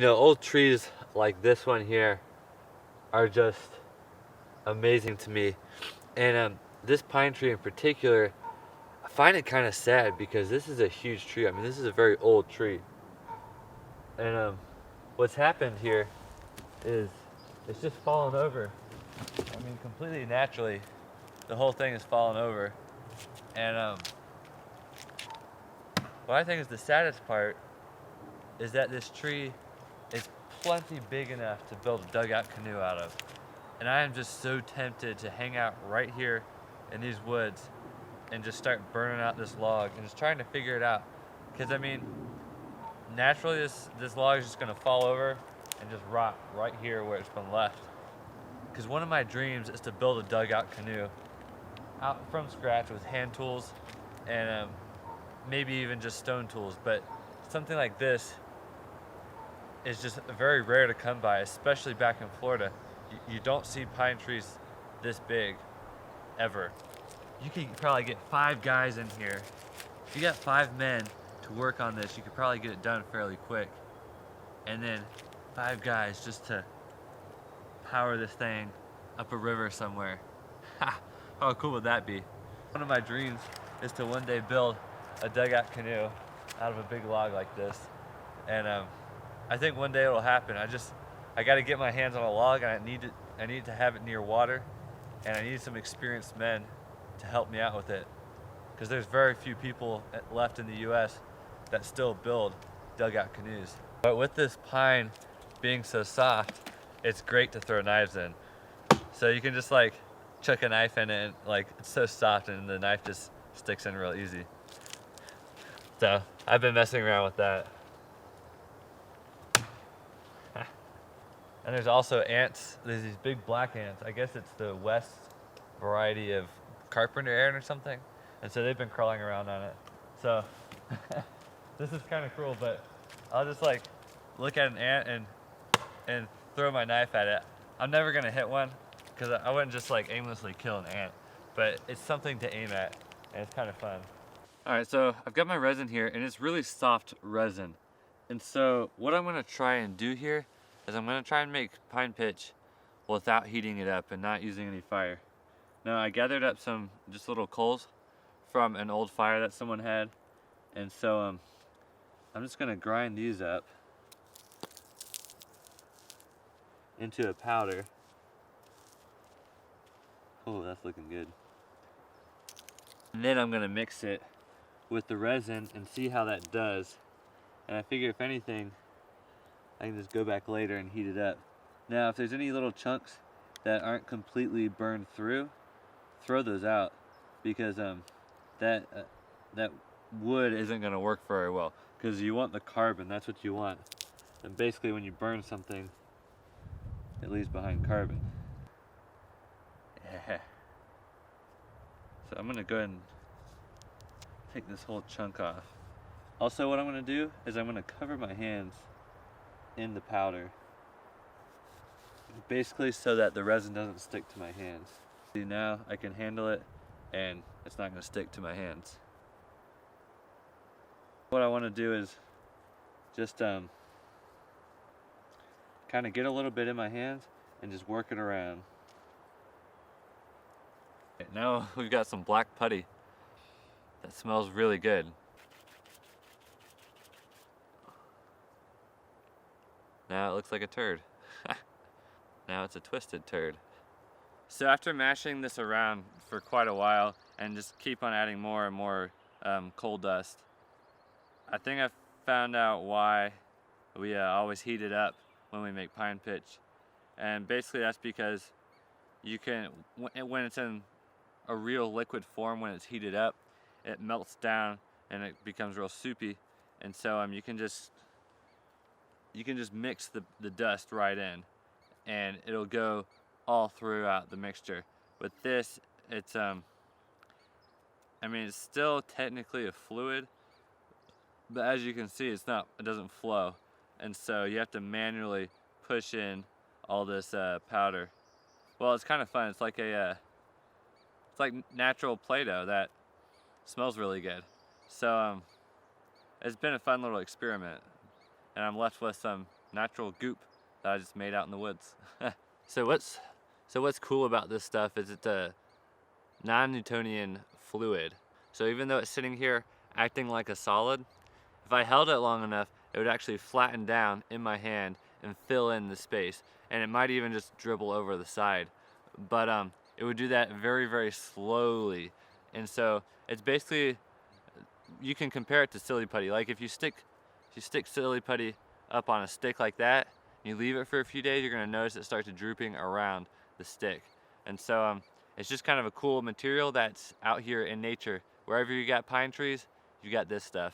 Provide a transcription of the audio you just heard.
You know, old trees like this one here are just amazing to me. And this pine tree in particular, I find it kind of sad because this is a huge tree. I mean, this is a very old tree. And what's happened here is it's just fallen over. I mean, completely naturally, the whole thing has fallen over. And what I think is the saddest part is that this tree is plenty big enough to build a dugout canoe out of. And I am just so tempted to hang out right here in these woods and just start burning out this log and just trying to figure it out. Because I mean, naturally this log is just gonna fall over and just rot right here where it's been left. Because one of my dreams is to build a dugout canoe out from scratch with hand tools and maybe even just stone tools. But something like this is just very rare to come by, especially back in Florida. You don't see pine trees this big ever. You could probably get 5 guys in here. If you got 5 men to work on this, you could probably get it done fairly quick. And then 5 guys just to power this thing up a river somewhere. Ha! How cool would that be? One of my dreams is to one day build a dugout canoe out of a big log like this. And I think one day it'll happen. I got to get my hands on a log, and I need to have it near water, and I need some experienced men to help me out with it, because there's very few people left in the U.S. that still build dugout canoes. But with this pine being so soft, it's great to throw knives in. So you can just like chuck a knife in it, and like it's so soft, and the knife just sticks in real easy. So I've been messing around with that. And there's also ants. There's these big black ants. I guess it's the west variety of carpenter ant or something. And so they've been crawling around on it. So this is kind of cruel, but I'll just like look at an ant and throw my knife at it. I'm never gonna hit one because I wouldn't just like aimlessly kill an ant, but it's something to aim at, and it's kind of fun. All right, so I've got my resin here, and it's really soft resin. And so what I'm gonna try and do here is I'm gonna try and make pine pitch without heating it up and not using any fire. Now I gathered up some just little coals from an old fire that someone had, and so I'm just gonna grind these up into a powder. Oh, that's looking good. And then I'm gonna mix it with the resin and see how that does. And I figure if anything, I can just go back later and heat it up. Now, if there's any little chunks that aren't completely burned through, throw those out, because that wood isn't going to work very well, because you want the carbon. That's what you want. And basically, when you burn something, it leaves behind carbon. Yeah. So I'm going to go ahead and take this whole chunk off. Also, what I'm going to do is I'm going to cover my hands in the powder, basically so that the resin doesn't stick to my hands. See, now I can handle it and it's not going to stick to my hands. What I want to do is just kind of get a little bit in my hands and just work it around. Now we've got some black putty that smells really good. Now it looks like a turd. Now it's a twisted turd. So after mashing this around for quite a while and just keep on adding more and more coal dust, I think I've found out why we always heat it up when we make pine pitch. And basically that's because you can, when it's in a real liquid form, when it's heated up, it melts down and it becomes real soupy. And so you can just mix the dust right in, and it'll go all throughout the mixture. With this, it's I mean, it's still technically a fluid, but as you can see, it doesn't flow, and so you have to manually push in all this powder. Well, it's kind of fun. It's like it's like natural Play-Doh that smells really good. So it's been a fun little experiment. And I'm left with some natural goop that I just made out in the woods. So what's cool about this stuff is it's a non-Newtonian fluid. So even though it's sitting here acting like a solid, if I held it long enough, it would actually flatten down in my hand and fill in the space. And it might even just dribble over the side. But it would do that very, very slowly. And so it's basically, you can compare it to silly putty. Like if you stick silly putty up on a stick like that, you leave it for a few days, you're gonna notice it starts drooping around the stick. And so it's just kind of a cool material that's out here in nature. Wherever you got pine trees, you got this stuff.